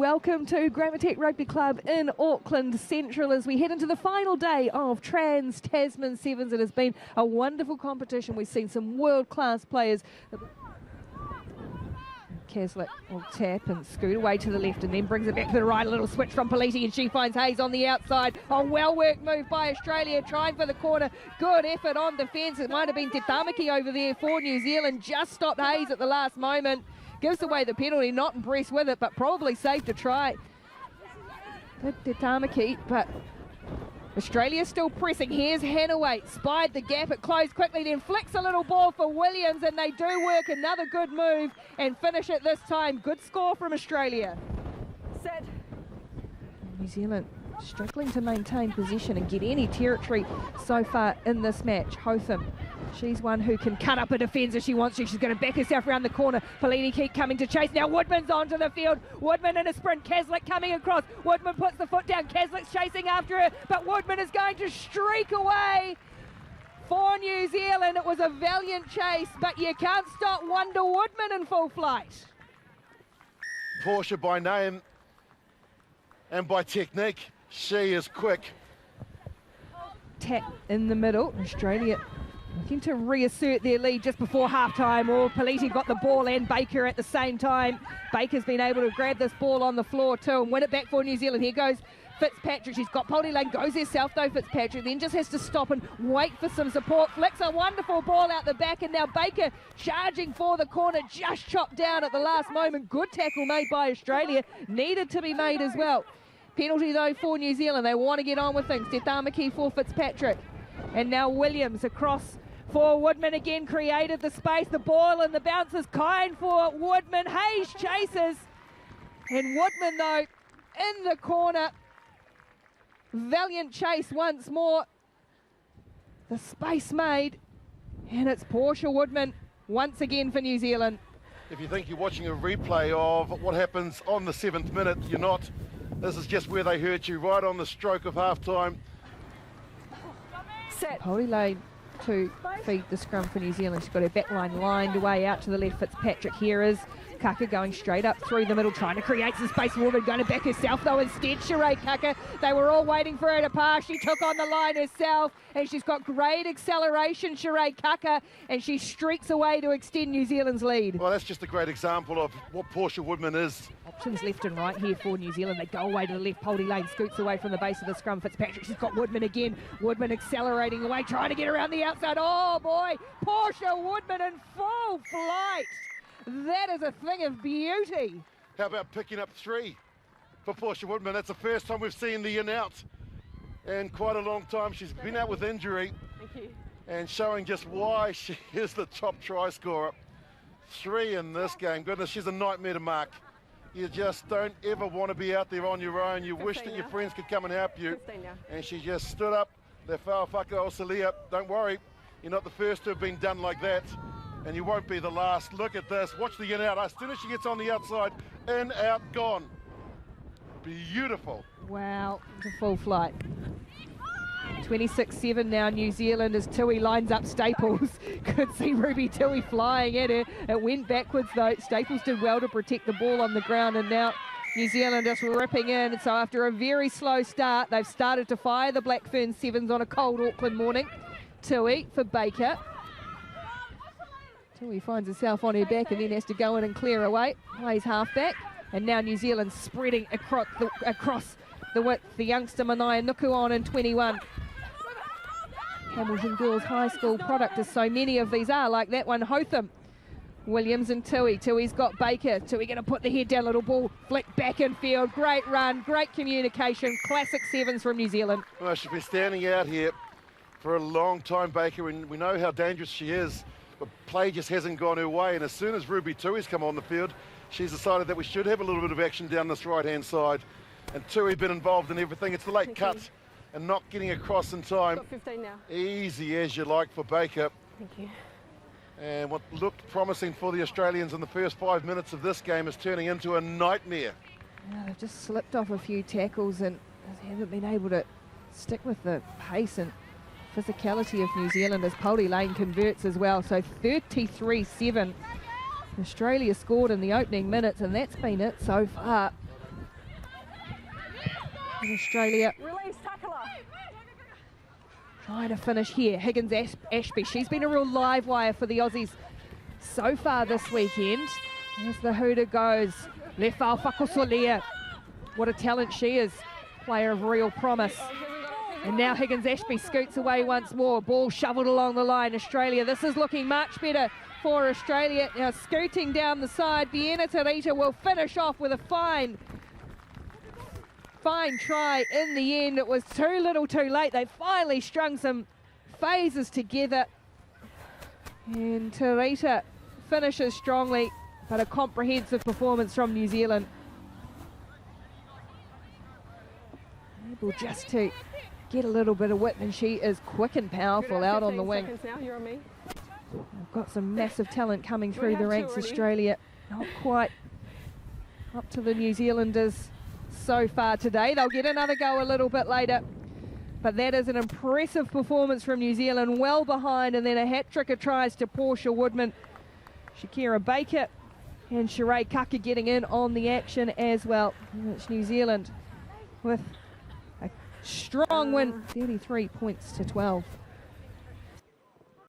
welcome to Grammatech Rugby Club in Auckland Central as we head into the final day of Trans-Tasman Sevens. It has been a wonderful competition. We've seen some world-class players. Keslick will tap and scoot away to the left and then brings it back to the right. A little switch from Politi and she finds Hayes on the outside. A well-worked move by Australia, trying for the corner. Good effort on defence. It might have been Te Tamaki over there for New Zealand. Just stopped Hayes at the last moment. Gives away the penalty, not impressed with it, but probably safe to try. Good Te Tamaki, but Australia still pressing. Here's Hanaway, spied the gap, it closed quickly, then flicks a little ball for Williams, and they do work another good move and finish it this time. Good score from Australia. Set. New Zealand struggling to maintain possession and get any territory so far in this match. Hotham, she's one who can cut up a defence if she wants to. She's going to back herself around the corner. Politi keep coming to chase. Now Woodman's onto the field. Woodman in a sprint. Keslick coming across. Woodman puts the foot down. Keslick's chasing after her, but Woodman is going to streak away for New Zealand. It was a valiant chase, but you can't stop Wonder Woodman in full flight. Portia by name and by technique. She is quick. Tap in the middle. Australia looking to reassert their lead just before half-time. Politi got the ball and Baker at the same time. Baker's been able to grab this ball on the floor too and win it back for New Zealand. Here goes Fitzpatrick. She's got Politi Lane, goes herself though, Fitzpatrick, then just has to stop and wait for some support. Flicks a wonderful ball out the back, and now Baker charging for the corner, just chopped down at the last moment. Good tackle made by Australia, needed to be made as well. Penalty though for New Zealand. They want to get on with things. Te Tamaki for Fitzpatrick. And now Williams across for Woodman again, created the space. The ball and the bounce is kind for Woodman. Hayes chases. And Woodman though in the corner. Valiant chase once more. The space made. And it's Portia Woodman once again for New Zealand. If you think you're watching a replay of what happens on the 7th minute, you're not. This is just where they hurt you, right on the stroke of half-time. Set. Politi Lane to feed the scrum for New Zealand. She's got her back line lined away out to the left. Fitzpatrick here is Kaka going straight up through the middle, trying to create some space. Woodman going to back herself though instead. Sheree Kaka, they were all waiting for her to pass. She took on the line herself and she's got great acceleration, Sheree Kaka, and she streaks away to extend New Zealand's lead. Well, that's just a great example of what Portia Woodman is. Options left and right here for New Zealand. They go away to the left. Politi Lane scoots away from the base of the scrum. Fitzpatrick, she's got Woodman again. Woodman accelerating away, trying to get around the outside. Oh boy, Portia Woodman in full flight. That is a thing of beauty. How about picking up 3 for Portia Woodman? That's the first time we've seen the in out in quite a long time. She's been out with injury. Thank you. And showing just why she is the top try scorer. 3 in this game. Goodness, she's a nightmare to mark. You just don't ever want to be out there on your own. You wish that your friends could come and help you. And she just stood up. Le Whawhaka o Salia. Don't worry, you're not the first to have been done like that. And you won't be the last. Look at this. Watch the in out. As soon as she gets on the outside, in, out, gone. Beautiful. Wow, it's a full flight. 26-7 now, New Zealand, as Tui lines up Staples. Could see Ruby Tui flying at her. It went backwards though. Staples did well to protect the ball on the ground, and now New Zealand just ripping in. So after a very slow start, they've started to fire the Black Ferns Sevens on a cold Auckland morning. Tui for Baker. Tui finds herself on her back and then has to go in and clear away. Plays halfback. And now New Zealand spreading across the width. The youngster Manaya Nuku on in 21. Hamilton Girls High School product, as so many of these are, like that one. Hotham, Williams and Tui. Tui's got Baker. Tui going to put the head down, little ball flick back in field. Great run, great communication. Classic sevens from New Zealand. Well, she's been standing out here for a long time, Baker, and we know how dangerous she is. But play just hasn't gone her way, and as soon as Ruby Tui's come on the field, she's decided that we should have a little bit of action down this right-hand side. And Tui been involved in everything. It's the late cut and not getting across in time. Got 15 now. Easy as you like for Baker. Thank you. And what looked promising for the Australians in the first 5 minutes of this game is turning into a nightmare. Yeah, they've just slipped off a few tackles and they haven't been able to stick with the pace and physicality of New Zealand as Politi Lane converts as well. So 33-7. Australia scored in the opening minutes, and that's been it so far. And Australia Release, tackler. trying to finish here. Higgins Ashby, she's been a real live wire for the Aussies so far this weekend. As the hooter goes, Lefau Whakosolia. What a talent she is. Player of real promise. And now Higgins Ashby scoots away once more. Ball shoveled along the line. Australia, this is looking much better for Australia. Now scooting down the side, Vienna Tarita will finish off with a fine try in the end. It was too little too late. They finally strung some phases together. And Tarita finishes strongly, but a comprehensive performance from New Zealand. Able just to get a little bit of width, and she is quick and powerful out on the wing. Now, you're on me. We've got some massive talent coming through the ranks. Australia not quite up to the New Zealanders so far today. They'll get another go a little bit later, but that is an impressive performance from New Zealand, well behind, and then a hat-trick of tries to Portia Woodman, Shakira Baker and Sheree Kaka getting in on the action as well. And it's New Zealand with a strong win, 33 points to 12.